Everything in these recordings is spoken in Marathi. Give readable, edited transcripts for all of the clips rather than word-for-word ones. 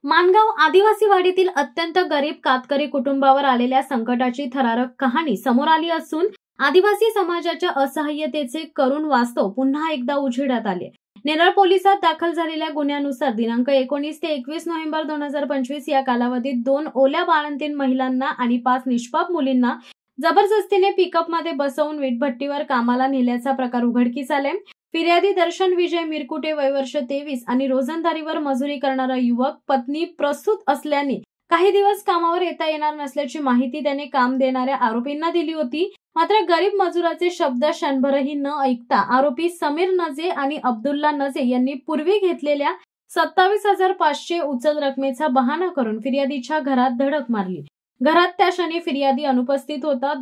माणगाव आदिवासी वाडीतील अत्यंत गरीब कातकरी कुटुंबावर आलेल्या संकटाची थरारक कहाणी समोर आली असून आदिवासी समाजाच्या असहाय्यतेचे करुण वास्तव पुन्हा एकदा उजेडात आले। नेरळ पोलिसात दाखल झालेल्या गुन्ह्यानुसार दिनांक 19 ते 21 नोव्हेंबर 2025 या कालावधीत 2 ओल्या बाळंतीण महिलांना आणि 5 निष्पाप मुलींना जबरदस्तीने पिकअपमध्ये बसवून वीटभट्टीवर कामाला नेल्याचा प्रकार उघडकीस आले। फिर्यादी दर्शन विजय मिरकुटे वय वर्ष 23 आणि रोजंदारीवर मजुरी करणारा युवक पत्नी प्रसूत असल्याने काही दिवस कामावर येता येणार नसल्याची माहिती त्याने काम देणाऱ्या आरोपींना दिली होती। मात्र गरीब मजुराचे शब्द क्षणभरही न ऐकता आरोपी समीर नजे आणि अब्दुल्ला नजे यांनी पूर्वी घेतलेल्या 27,500 उचल रकमेचा बहाणा करून फिर्यादीच्या घरात धडक मारली। घरात त्या क्षणी फिर्यादी अनुपस्थित होता।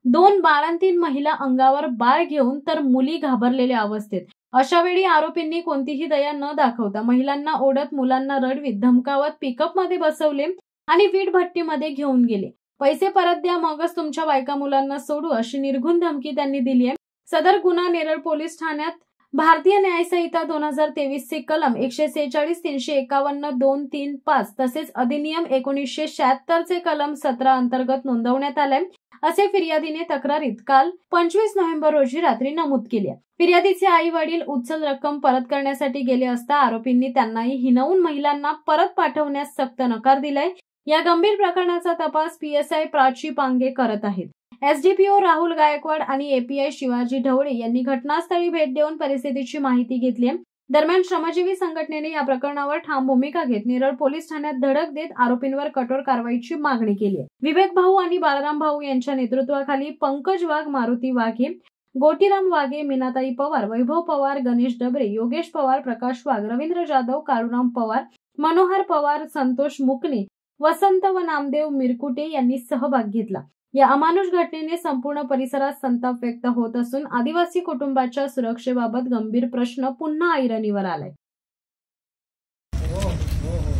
दोन बाळंतीण महिला अंगावर बाळ घेऊन तर मुली घाबरलेल्या अवस्थेत। अशा वेळी आरोपींनी कोणतीही दया न दाखवता महिलांना ओढत मुलांना रडवीत धमकावत पिकअपमध्ये बसवले आणि वीटभट्टीमध्ये घेऊन गेले। पैसे परत द्या मगच तुमच्या बायका मुलांना सोडू अशी निर्घृण धमकी त्यांनी दिली आहे। सदर गुन्हा नेरळ पोलीस ठाण्यात भारतीय न्याय संहिता 2023 चे कलम 146, 351, 235 तसेच अधिनियम 1976 चे कलम 17 अंतर्गत नोंदवण्यात आले असे फिर्यादीने तक्रारीत काल 25 नोव्हेंबर रोजी रात्री नमूद केले। फिर्यादीचे आई वडील उचल रक्कम परत करण्यासाठी गेले असता आरोपींनी त्यांनाही हिणवून महिलांना परत पाठवण्यास सक्त नकार दिलाय। या गंभीर प्रकरणाचा तपास पीएसआय प्राची पांगे करत आहेत। एसडीपीओ राहुल गायकवाड आणि एपीआय शिवाजी ढवळे यांनी घटनास्थळी भेट देऊन परिस्थितीची माहिती घेतली। दरम्यान श्रमजीवी संघटनेने या प्रकरणावर ठाम भूमिका घेत नेरळ पोलीस ठाण्यात धडक देत आरोपींवर कठोर कारवाईची मागणी केली। विवेक भाऊ आणि बाळराम भाऊ यांच्या नेतृत्वाखाली पंकज वाघ, मारुती वाघे, गोटीराम वाघे, मीनाताई पवार, वैभव पवार, गणेश डबरे, योगेश पवार, प्रकाश वाघ, रवींद्र जाधव, काळूराम पवार, मनोहर पवार, संतोष मुकणे, वसंत व नामदेव मिरकुटे यांनी सहभाग घेतला। या अमानुष घटनेने संपूर्ण परिसरात संताप व्यक्त होत असून आदिवासी कुटुंबाच्या सुरक्षेबाबत गंभीर प्रश्न पुन्हा ऐरणीवर आलाय।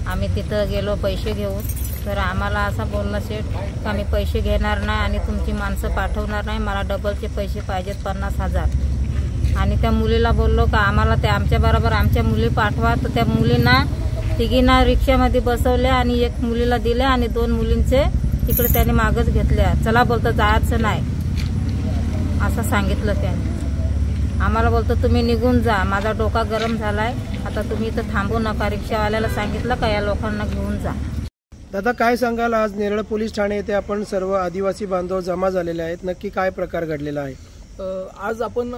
आम्ही तिथं गेलो पैसे घेऊन, तर आम्हाला असं बोलणं सेठ का मी पैसे घेणार नाही आणि तुमची माणसं पाठवणार नाही, मला डबलचे पैसे पाहिजेत 50,000। आणि त्या मुलीला बोललो का आम्हाला ते आमच्या बरोबर आमच्या मुली पाठवा, तर त्या मुलींना तिघींना रिक्षामध्ये बसवले आणि एक मुलीला दिले आणि 2 मुलींचे तिकडे त्याने मागच घेतल्या। चला बोलतो जायचं नाही असं सांगितलं त्याने। आम्हाला बोलतो तुम्ही निघून जा, माझा डोका गरम झालाय, आता तुम्ही इथं थांबू नका। रिक्षावाल्याला सांगितलं का या लोकांना घेऊन जा। दादा काय सांगाल, आज नेरळ पोलीस ठाणे येथे आपण सर्व आदिवासी बांधव जमा झालेले आहेत, नक्की काय प्रकार घडलेला आहे? आज आपण